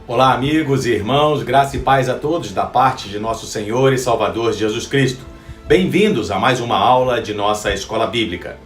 Olá, amigos e irmãos, graça e paz a todos da parte de nosso Senhor e Salvador Jesus Cristo. Bem-vindos a mais uma aula de nossa escola bíblica.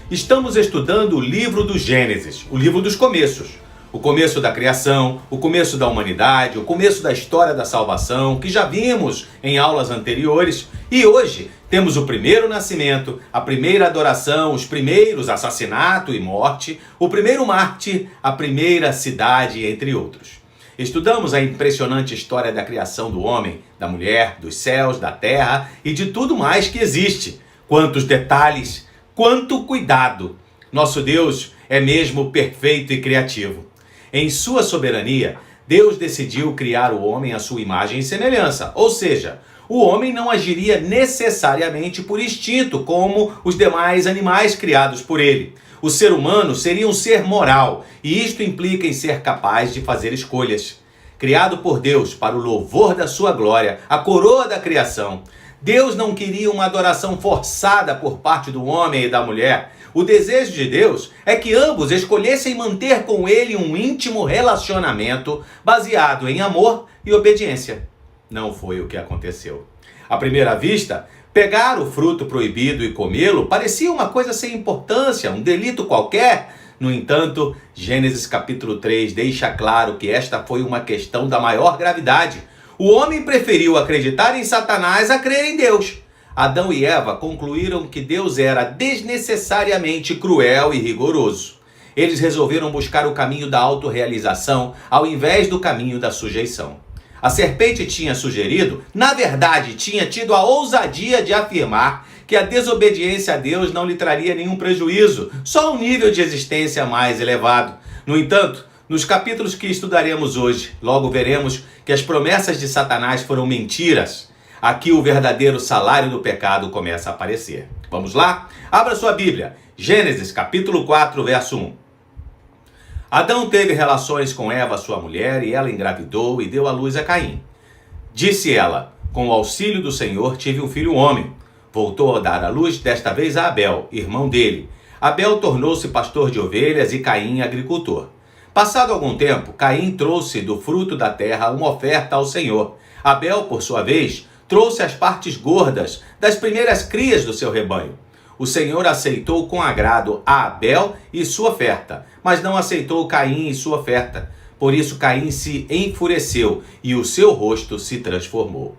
Estamos estudando o livro do Gênesis, o livro dos começos. O começo da criação, o começo da humanidade, o começo da história da salvação, que já vimos em aulas anteriores. E hoje temos o primeiro nascimento, a primeira adoração, os primeiros assassinato e morte, o primeiro mártir, a primeira cidade, entre outros. Estudamos a impressionante história da criação do homem, da mulher, dos céus, da terra e de tudo mais que existe. Quantos detalhes, quanto cuidado! Nosso Deus é mesmo perfeito e criativo. Em sua soberania, Deus decidiu criar o homem à sua imagem e semelhança, ou seja, o homem não agiria necessariamente por instinto como os demais animais criados por ele. O ser humano seria um ser moral, e isto implica em ser capaz de fazer escolhas. Criado por Deus para o louvor da sua glória, a coroa da criação, Deus não queria uma adoração forçada por parte do homem e da mulher. O desejo de Deus é que ambos escolhessem manter com ele um íntimo relacionamento baseado em amor e obediência. Não foi o que aconteceu. À primeira vista, pegar o fruto proibido e comê-lo parecia uma coisa sem importância, um delito qualquer. No entanto, Gênesis capítulo 3 deixa claro que esta foi uma questão da maior gravidade. O homem preferiu acreditar em Satanás a crer em Deus. Adão e Eva concluíram que Deus era desnecessariamente cruel e rigoroso. Eles resolveram buscar o caminho da autorrealização ao invés do caminho da sujeição. A serpente tinha sugerido, na verdade, tinha tido a ousadia de afirmar que a desobediência a Deus não lhe traria nenhum prejuízo, só um nível de existência mais elevado. No entanto, nos capítulos que estudaremos hoje, logo veremos que as promessas de Satanás foram mentiras. Aqui o verdadeiro salário do pecado começa a aparecer. Vamos lá? Abra sua Bíblia. Gênesis capítulo 4, verso 1. Adão teve relações com Eva, sua mulher, e ela engravidou e deu à luz a Caim. Disse ela, com o auxílio do Senhor tive um filho homem. Voltou a dar à luz, desta vez a Abel, irmão dele. Abel tornou-se pastor de ovelhas e Caim agricultor. Passado algum tempo, Caim trouxe do fruto da terra uma oferta ao Senhor. Abel, por sua vez, trouxe as partes gordas das primeiras crias do seu rebanho. O Senhor aceitou com agrado a Abel e sua oferta, mas não aceitou Caim e sua oferta. Por isso Caim se enfureceu e o seu rosto se transformou.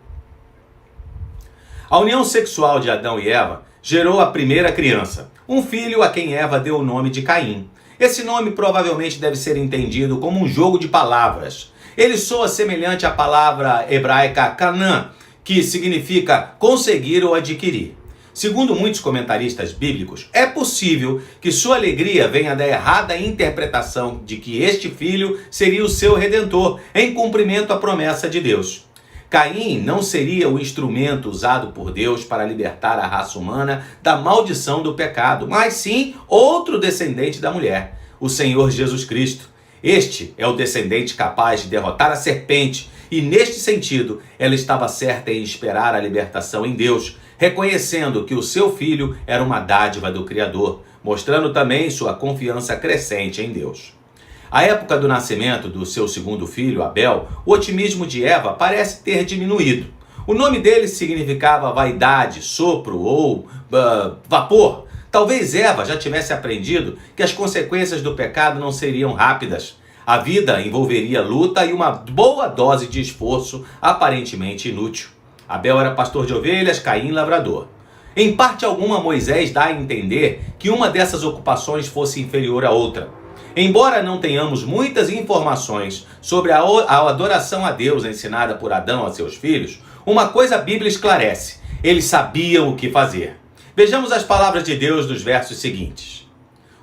A união sexual de Adão e Eva gerou a primeira criança, um filho a quem Eva deu o nome de Caim. Esse nome provavelmente deve ser entendido como um jogo de palavras. Ele soa semelhante à palavra hebraica Canaã, que significa conseguir ou adquirir. Segundo muitos comentaristas bíblicos, é possível que sua alegria venha da errada interpretação de que este filho seria o seu redentor, em cumprimento à promessa de Deus. Caim não seria o instrumento usado por Deus para libertar a raça humana da maldição do pecado, mas sim outro descendente da mulher, o Senhor Jesus Cristo. Este é o descendente capaz de derrotar a serpente, e neste sentido, ela estava certa em esperar a libertação em Deus, reconhecendo que o seu filho era uma dádiva do Criador, mostrando também sua confiança crescente em Deus. À época do nascimento do seu segundo filho, Abel, o otimismo de Eva parece ter diminuído. O nome dele significava vaidade, sopro ou vapor. Talvez Eva já tivesse aprendido que as consequências do pecado não seriam rápidas. A vida envolveria luta e uma boa dose de esforço aparentemente inútil. Abel era pastor de ovelhas, Caim lavrador. Em parte alguma, Moisés dá a entender que uma dessas ocupações fosse inferior à outra. Embora não tenhamos muitas informações sobre a adoração a Deus ensinada por Adão a seus filhos, uma coisa a Bíblia esclarece: eles sabiam o que fazer. Vejamos as palavras de Deus nos versos seguintes.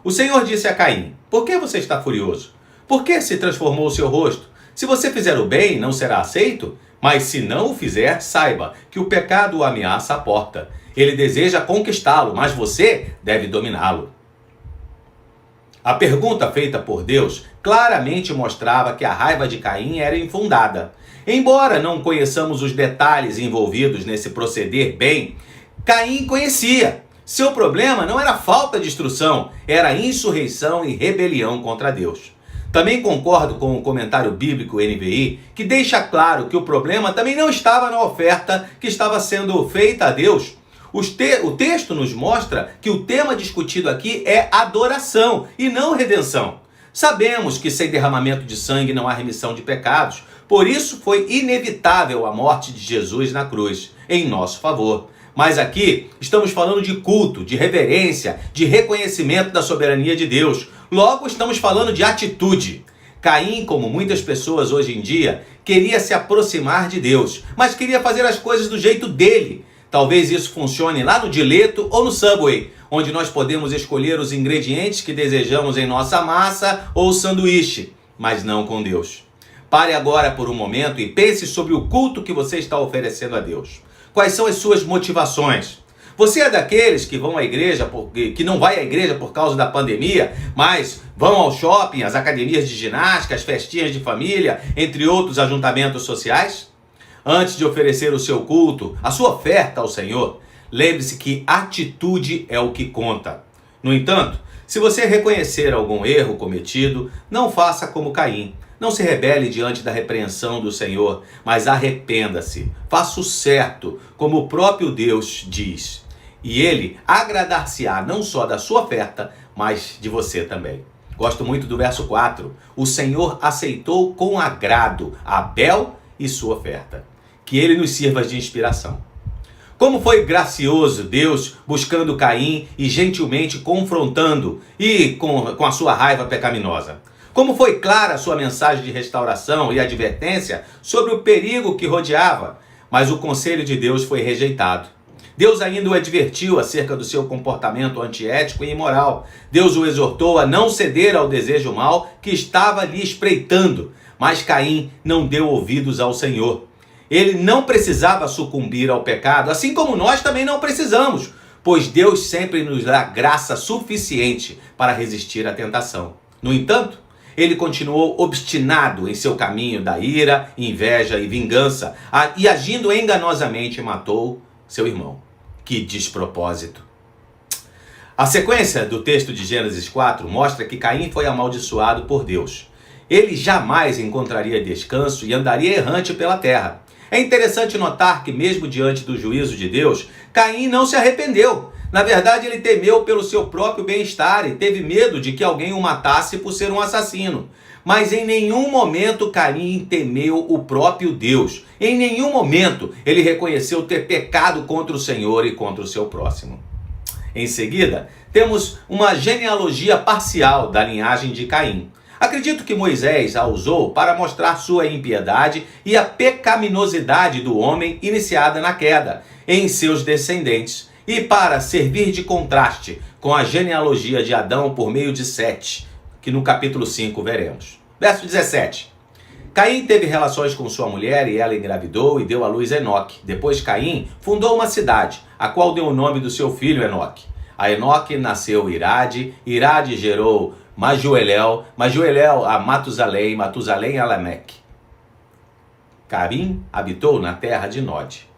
O Senhor disse a Caim: por que você está furioso? Por que se transformou o seu rosto? Se você fizer o bem, não será aceito? Mas se não o fizer, saiba que o pecado o ameaça à porta. Ele deseja conquistá-lo, mas você deve dominá-lo. A pergunta feita por Deus claramente mostrava que a raiva de Caim era infundada. Embora não conheçamos os detalhes envolvidos nesse proceder bem, Caim conhecia. Seu problema não era falta de instrução, era insurreição e rebelião contra Deus. Também concordo com o comentário bíblico NVI, que deixa claro que o problema também não estava na oferta que estava sendo feita a Deus. O texto nos mostra que o tema discutido aqui é adoração e não redenção. Sabemos que sem derramamento de sangue não há remissão de pecados, por isso foi inevitável a morte de Jesus na cruz, em nosso favor. Mas aqui estamos falando de culto, de reverência, de reconhecimento da soberania de Deus. Logo, estamos falando de atitude. Caim, como muitas pessoas hoje em dia, queria se aproximar de Deus, mas queria fazer as coisas do jeito dele. Talvez isso funcione lá no Dileto ou no Subway, onde nós podemos escolher os ingredientes que desejamos em nossa massa ou sanduíche, mas não com Deus. Pare agora por um momento e pense sobre o culto que você está oferecendo a Deus. Quais são as suas motivações? Você é daqueles que vão à igreja, que não vai à igreja por causa da pandemia, mas vão ao shopping, às academias de ginástica, às festinhas de família, entre outros ajuntamentos sociais? Antes de oferecer o seu culto, a sua oferta ao Senhor, lembre-se que atitude é o que conta. No entanto, se você reconhecer algum erro cometido, não faça como Caim. Não se rebele diante da repreensão do Senhor, mas arrependa-se. Faça o certo, como o próprio Deus diz. E Ele agradar-se-á não só da sua oferta, mas de você também. Gosto muito do verso 4. O Senhor aceitou com agrado Abel e sua oferta. Que Ele nos sirva de inspiração. Como foi gracioso Deus buscando Caim e gentilmente confrontando e com a sua raiva pecaminosa. Como foi clara a sua mensagem de restauração e advertência sobre o perigo que rodeava, mas o conselho de Deus foi rejeitado. Deus ainda o advertiu acerca do seu comportamento antiético e imoral. Deus o exortou a não ceder ao desejo mau que estava lhe espreitando, mas Caim não deu ouvidos ao Senhor. Ele não precisava sucumbir ao pecado, assim como nós também não precisamos, pois Deus sempre nos dá graça suficiente para resistir à tentação. No entanto, ele continuou obstinado em seu caminho da ira, inveja e vingança, e agindo enganosamente matou seu irmão. Que despropósito! A sequência do texto de Gênesis 4 mostra que Caim foi amaldiçoado por Deus. Ele jamais encontraria descanso e andaria errante pela terra. É interessante notar que mesmo diante do juízo de Deus, Caim não se arrependeu. Na verdade, ele temeu pelo seu próprio bem-estar e teve medo de que alguém o matasse por ser um assassino. Mas em nenhum momento Caim temeu o próprio Deus. Em nenhum momento ele reconheceu ter pecado contra o Senhor e contra o seu próximo. Em seguida, temos uma genealogia parcial da linhagem de Caim. Acredito que Moisés a usou para mostrar sua impiedade e a pecaminosidade do homem iniciada na queda em seus descendentes, e para servir de contraste com a genealogia de Adão por meio de Sete, que no capítulo 5 veremos. Verso 17. Caim teve relações com sua mulher e ela engravidou e deu à luz Enoque. Depois Caim fundou uma cidade, a qual deu o nome do seu filho Enoque. A Enoque nasceu Irade, Irade gerou Majuelel, Majuelel a Matusalém, Matusalém a Lameque. Caim habitou na terra de Nod.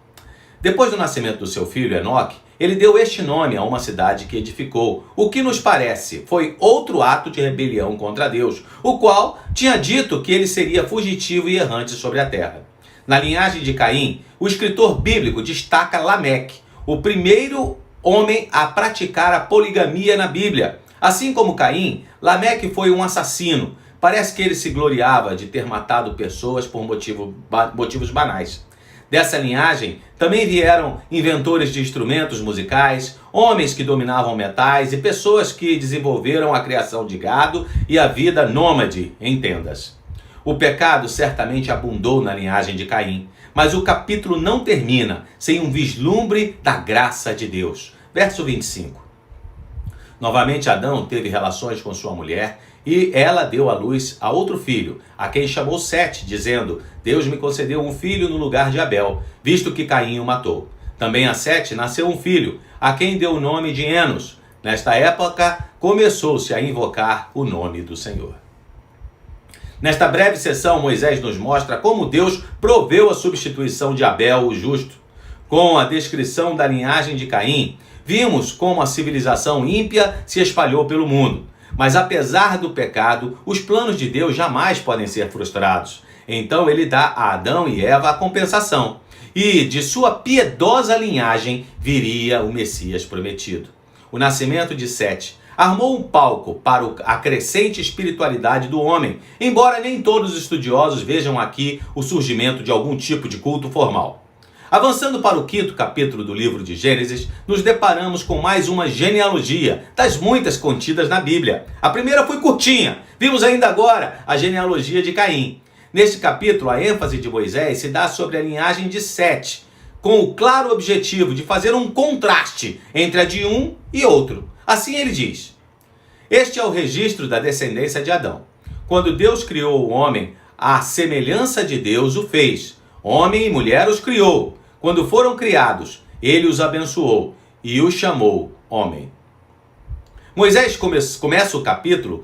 Depois do nascimento do seu filho Enoque, ele deu este nome a uma cidade que edificou. O que nos parece foi outro ato de rebelião contra Deus, o qual tinha dito que ele seria fugitivo e errante sobre a terra. Na linhagem de Caim, o escritor bíblico destaca Lameque, o primeiro homem a praticar a poligamia na Bíblia. Assim como Caim, Lameque foi um assassino. Parece que ele se gloriava de ter matado pessoas por motivos banais. Dessa linhagem também vieram inventores de instrumentos musicais, homens que dominavam metais e pessoas que desenvolveram a criação de gado e a vida nômade em tendas. O pecado certamente abundou na linhagem de Caim, mas o capítulo não termina sem um vislumbre da graça de Deus. Verso 25. Novamente Adão teve relações com sua mulher e ela deu à luz a outro filho, a quem chamou Sete, dizendo: Deus me concedeu um filho no lugar de Abel, visto que Caim o matou. Também a Sete nasceu um filho, a quem deu o nome de Enos. Nesta época, começou-se a invocar o nome do Senhor. Nesta breve sessão, Moisés nos mostra como Deus proveu a substituição de Abel, o justo. Com a descrição da linhagem de Caim, vimos como a civilização ímpia se espalhou pelo mundo. Mas apesar do pecado, os planos de Deus jamais podem ser frustrados. Então ele dá a Adão e Eva a compensação. E de sua piedosa linhagem viria o Messias prometido. O nascimento de Sete armou um palco para a crescente espiritualidade do homem, embora nem todos os estudiosos vejam aqui o surgimento de algum tipo de culto formal. Avançando para o 5º capítulo do livro de Gênesis, nos deparamos com mais uma genealogia, das muitas contidas na Bíblia. A primeira foi curtinha, vimos ainda agora a genealogia de Caim. Neste capítulo, a ênfase de Moisés se dá sobre a linhagem de Sete, com o claro objetivo de fazer um contraste entre a de um e outro. Assim ele diz: este é o registro da descendência de Adão. Quando Deus criou o homem, à semelhança de Deus o fez. Homem e mulher os criou. Quando foram criados, ele os abençoou e os chamou homem. Moisés começa o capítulo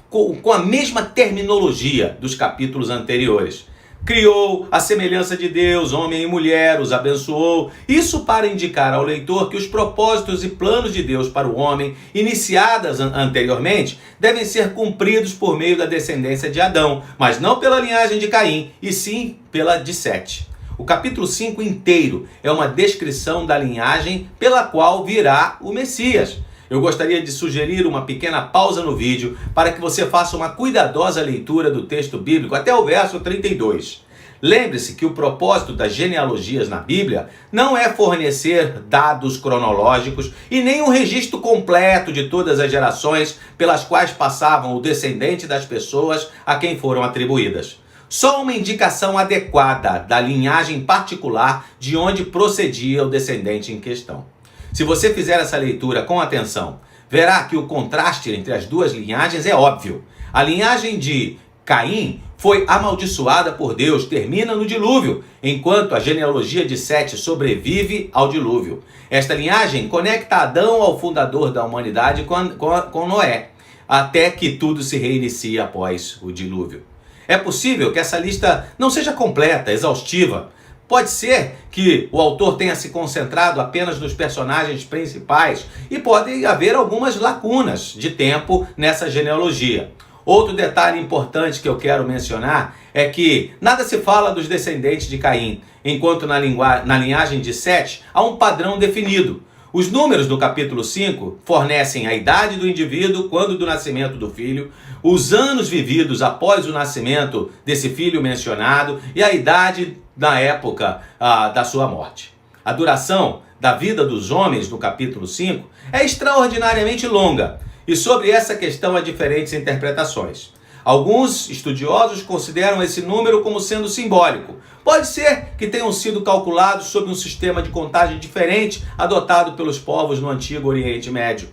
com a mesma terminologia dos capítulos anteriores. Criou a semelhança de Deus, homem e mulher, os abençoou. Isso para indicar ao leitor que os propósitos e planos de Deus para o homem, iniciados anteriormente, devem ser cumpridos por meio da descendência de Adão, mas não pela linhagem de Caim, e sim pela de Sete. O capítulo 5 inteiro é uma descrição da linhagem pela qual virá o Messias. Eu gostaria de sugerir uma pequena pausa no vídeo para que você faça uma cuidadosa leitura do texto bíblico até o verso 32. Lembre-se que o propósito das genealogias na Bíblia não é fornecer dados cronológicos e nem um registro completo de todas as gerações pelas quais passavam o descendente das pessoas a quem foram atribuídas. Só uma indicação adequada da linhagem particular de onde procedia o descendente em questão. Se você fizer essa leitura com atenção, verá que o contraste entre as duas linhagens é óbvio. A linhagem de Caim foi amaldiçoada por Deus, termina no dilúvio, enquanto a genealogia de Sete sobrevive ao dilúvio. Esta linhagem conecta Adão ao fundador da humanidade com Noé, até que tudo se reinicia após o dilúvio. É possível que essa lista não seja completa, exaustiva. Pode ser que o autor tenha se concentrado apenas nos personagens principais e pode haver algumas lacunas de tempo nessa genealogia. Outro detalhe importante que eu quero mencionar é que nada se fala dos descendentes de Caim, enquanto na linhagem de Sete há um padrão definido. Os números do capítulo 5 fornecem a idade do indivíduo quando do nascimento do filho, os anos vividos após o nascimento desse filho mencionado e a idade na época da sua morte. A duração da vida dos homens no capítulo 5 é extraordinariamente longa e sobre essa questão há diferentes interpretações. Alguns estudiosos consideram esse número como sendo simbólico. Pode ser que tenham sido calculados sob um sistema de contagem diferente adotado pelos povos no Antigo Oriente Médio.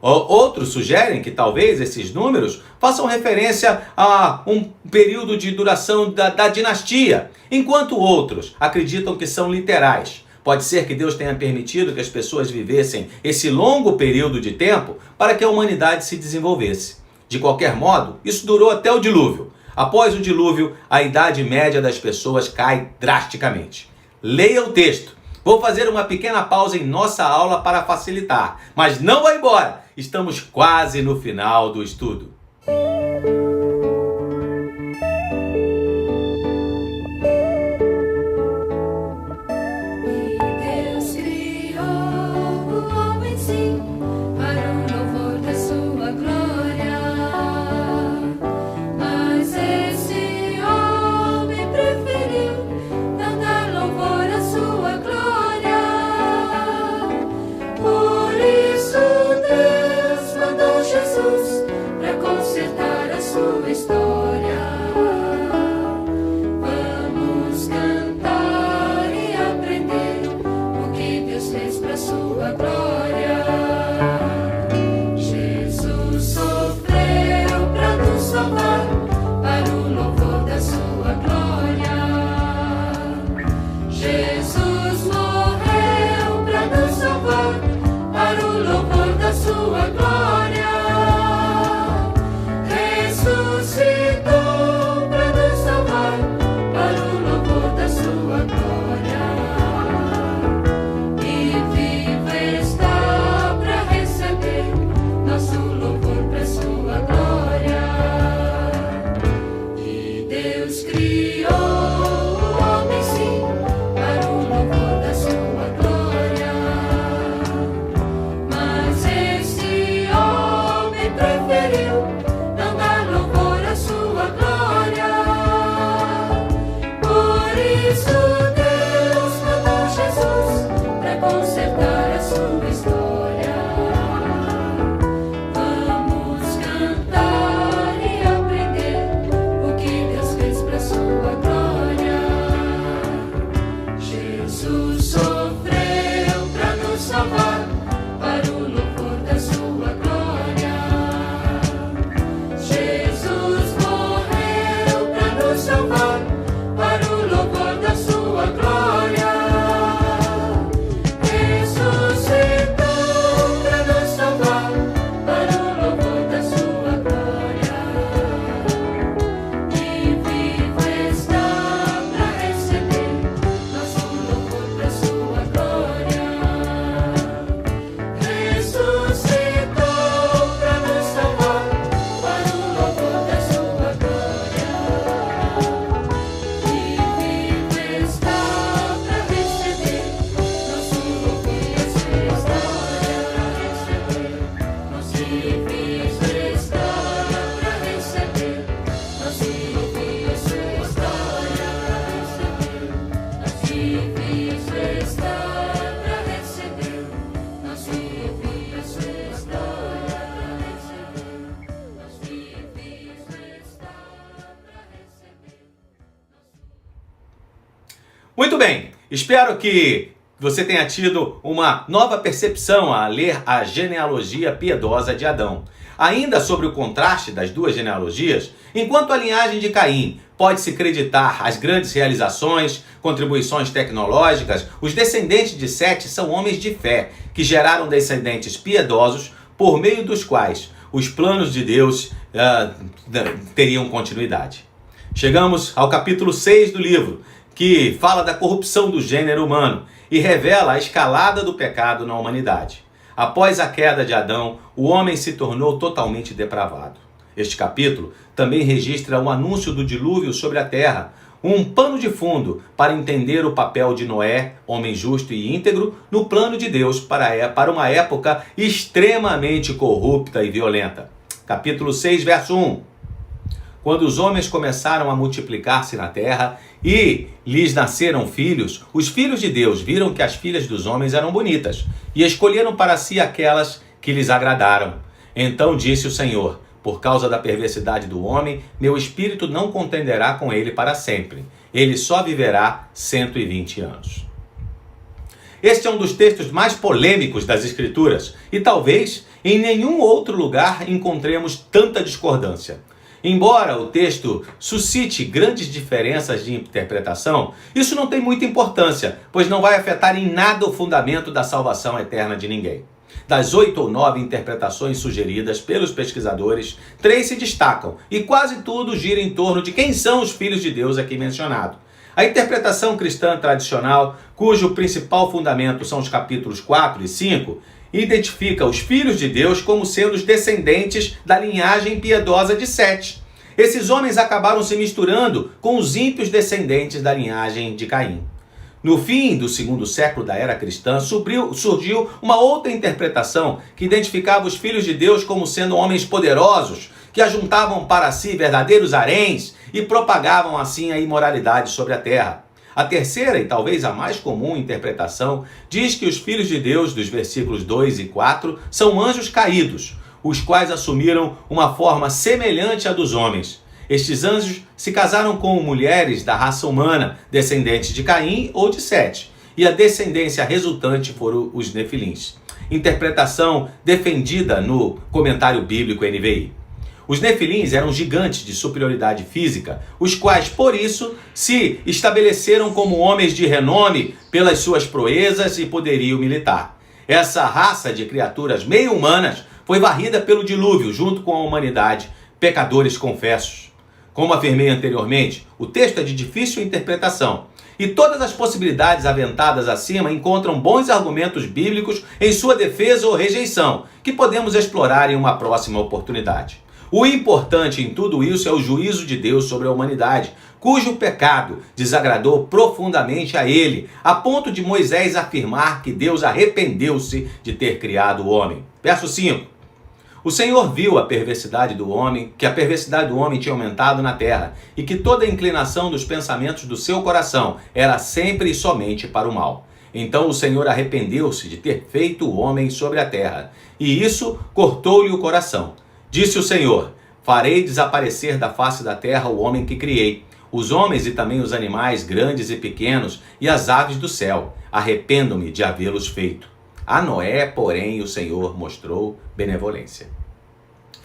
Outros sugerem que talvez esses números façam referência a um período de duração da dinastia, enquanto outros acreditam que são literais. Pode ser que Deus tenha permitido que as pessoas vivessem esse longo período de tempo para que a humanidade se desenvolvesse. De qualquer modo, isso durou até o dilúvio. Após o dilúvio, a idade média das pessoas cai drasticamente. Leia o texto. Vou fazer uma pequena pausa em nossa aula para facilitar, mas não vá embora. Estamos quase no final do estudo. Consertar as Deus criou o homem sim, para o louvor da sua glória. Mas esse homem preferiu não dar louvor à sua glória. Por isso Deus mandou Jesus para consertar a sua história. Vamos cantar e aprender o que Deus fez para sua glória. Jesus sofreu para nos salvar, para o louvor da sua glória. Jesus morreu para nos salvar, para o louvor da sua glória. Ressuscitou para nos salvar, para o louvor da sua glória. E vivo está para receber nosso louvor da sua glória. Ressuscitou para nos salvar, para o louvor da sua glória. E vivo está para receber nosso louvor da sua glória. Nosso vivo está para receber nosso louvor da sua história. Nosso vivo está para receber nosso louvor da sua história. Nosso vivo está para receber. Muito bem, espero que você tenha tido uma nova percepção a ler a genealogia piedosa de Adão. Ainda sobre o contraste das duas genealogias, enquanto a linhagem de Caim pode-se acreditar as grandes realizações, contribuições tecnológicas, os descendentes de Sete são homens de fé, que geraram descendentes piedosos, por meio dos quais os planos de Deus teriam continuidade. Chegamos ao capítulo 6 do livro, que fala da corrupção do gênero humano e revela a escalada do pecado na humanidade. Após a queda de Adão, o homem se tornou totalmente depravado. Este capítulo também registra o anúncio do dilúvio sobre a terra, um pano de fundo para entender o papel de Noé, homem justo e íntegro, no plano de Deus para uma época extremamente corrupta e violenta. Capítulo 6, verso 1. Quando os homens começaram a multiplicar-se na terra e lhes nasceram filhos, os filhos de Deus viram que as filhas dos homens eram bonitas e escolheram para si aquelas que lhes agradaram. Então disse o Senhor: por causa da perversidade do homem, meu espírito não contenderá com ele para sempre. Ele só viverá 120 anos. Este é um dos textos mais polêmicos das Escrituras e talvez em nenhum outro lugar encontremos tanta discordância. Embora o texto suscite grandes diferenças de interpretação, isso não tem muita importância, pois não vai afetar em nada o fundamento da salvação eterna de ninguém. Das 8 ou 9 interpretações sugeridas pelos pesquisadores, 3 se destacam e quase tudo gira em torno de quem são os filhos de Deus aqui mencionados. A interpretação cristã tradicional, cujo principal fundamento são os capítulos 4 e 5, identifica os filhos de Deus como sendo os descendentes da linhagem piedosa de Sete. Esses homens acabaram se misturando com os ímpios descendentes da linhagem de Caim. No fim do segundo século da era cristã, surgiu uma outra interpretação que identificava os filhos de Deus como sendo homens poderosos, que ajuntavam para si verdadeiros haréns e propagavam assim a imoralidade sobre a terra. A terceira e talvez a mais comum interpretação diz que os filhos de Deus, dos versículos 2 e 4, são anjos caídos, os quais assumiram uma forma semelhante à dos homens. Estes anjos se casaram com mulheres da raça humana, descendentes de Caim ou de Sete, e a descendência resultante foram os Nefilins. Interpretação defendida no comentário bíblico NVI. Os Nefilins eram gigantes de superioridade física, os quais, por isso, se estabeleceram como homens de renome pelas suas proezas e poderio militar. Essa raça de criaturas meio humanas foi varrida pelo dilúvio junto com a humanidade, pecadores confessos. Como afirmei anteriormente, o texto é de difícil interpretação, e todas as possibilidades aventadas acima encontram bons argumentos bíblicos em sua defesa ou rejeição, que podemos explorar em uma próxima oportunidade. O importante em tudo isso é o juízo de Deus sobre a humanidade, cujo pecado desagradou profundamente a ele, a ponto de Moisés afirmar que Deus arrependeu-se de ter criado o homem. Verso 5. O Senhor viu a perversidade do homem, que a perversidade do homem tinha aumentado na terra, e que toda a inclinação dos pensamentos do seu coração era sempre e somente para o mal. Então o Senhor arrependeu-se de ter feito o homem sobre a terra, e isso cortou-lhe o coração. Disse o Senhor: farei desaparecer da face da terra o homem que criei, os homens e também os animais grandes e pequenos, e as aves do céu. Arrependo-me de havê-los feito. A Noé, porém, o Senhor mostrou benevolência.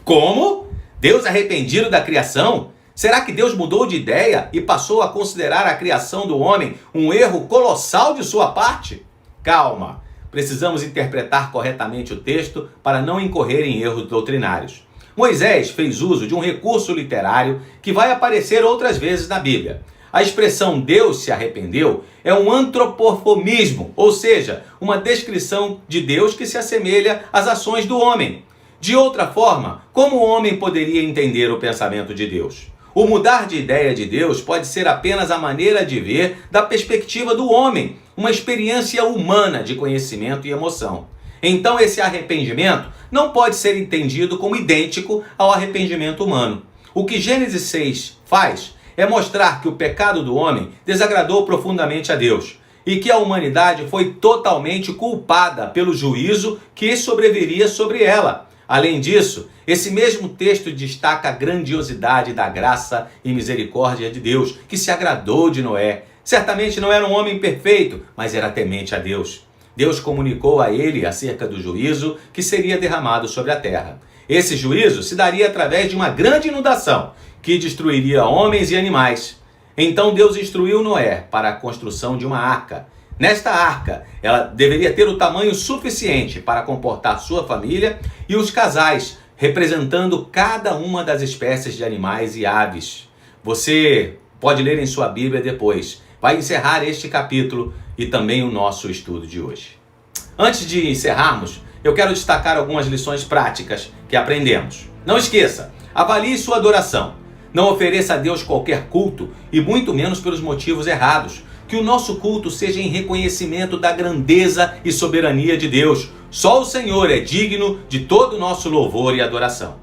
Como? Deus arrependido da criação? Será que Deus mudou de ideia e passou a considerar a criação do homem um erro colossal de sua parte? Calma, precisamos interpretar corretamente o texto para não incorrer em erros doutrinários. Moisés fez uso de um recurso literário que vai aparecer outras vezes na Bíblia. A expressão Deus se arrependeu é um antropomorfismo, ou seja, uma descrição de Deus que se assemelha às ações do homem. De outra forma, como o homem poderia entender o pensamento de Deus? O mudar de ideia de Deus pode ser apenas a maneira de ver da perspectiva do homem, uma experiência humana de conhecimento e emoção. Então esse arrependimento não pode ser entendido como idêntico ao arrependimento humano. O que Gênesis 6 faz é mostrar que o pecado do homem desagradou profundamente a Deus e que a humanidade foi totalmente culpada pelo juízo que sobreviria sobre ela. Além disso, esse mesmo texto destaca a grandiosidade da graça e misericórdia de Deus, que se agradou de Noé. Certamente não era um homem perfeito, mas era temente a Deus. Deus comunicou a ele acerca do juízo que seria derramado sobre a terra. Esse juízo se daria através de uma grande inundação, que destruiria homens e animais. Então Deus instruiu Noé para a construção de uma arca. Nesta arca, ela deveria ter o tamanho suficiente para comportar sua família e os casais, representando cada uma das espécies de animais e aves. Você pode ler em sua Bíblia depois. Vai encerrar este capítulo e também o nosso estudo de hoje. Antes de encerrarmos, eu quero destacar algumas lições práticas que aprendemos. Não esqueça, avalie sua adoração. Não ofereça a Deus qualquer culto e muito menos pelos motivos errados. Que o nosso culto seja em reconhecimento da grandeza e soberania de Deus. Só o Senhor é digno de todo o nosso louvor e adoração.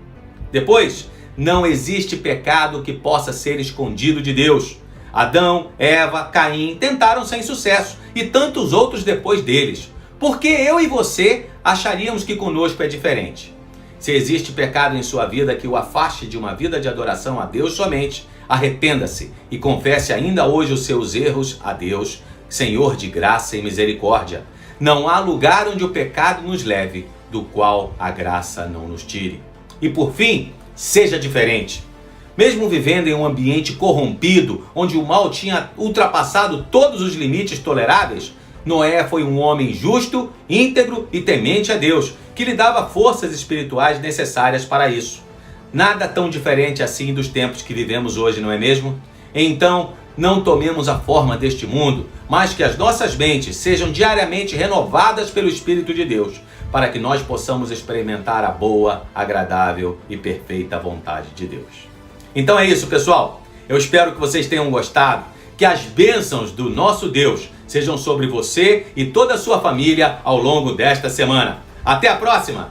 Depois, não existe pecado que possa ser escondido de Deus. Adão, Eva, Caim tentaram sem sucesso e tantos outros depois deles. Por que eu e você acharíamos que conosco é diferente? Se existe pecado em sua vida que o afaste de uma vida de adoração a Deus somente, arrependa-se e confesse ainda hoje os seus erros a Deus, Senhor de graça e misericórdia. Não há lugar onde o pecado nos leve, do qual a graça não nos tire. E por fim, seja diferente. Mesmo vivendo em um ambiente corrompido, onde o mal tinha ultrapassado todos os limites toleráveis, Noé foi um homem justo, íntegro e temente a Deus, que lhe dava forças espirituais necessárias para isso. Nada tão diferente assim dos tempos que vivemos hoje, não é mesmo? Então, não tomemos a forma deste mundo, mas que as nossas mentes sejam diariamente renovadas pelo Espírito de Deus, para que nós possamos experimentar a boa, agradável e perfeita vontade de Deus. Então é isso, pessoal. Eu espero que vocês tenham gostado, que as bênçãos do nosso Deus sejam sobre você e toda a sua família ao longo desta semana. Até a próxima!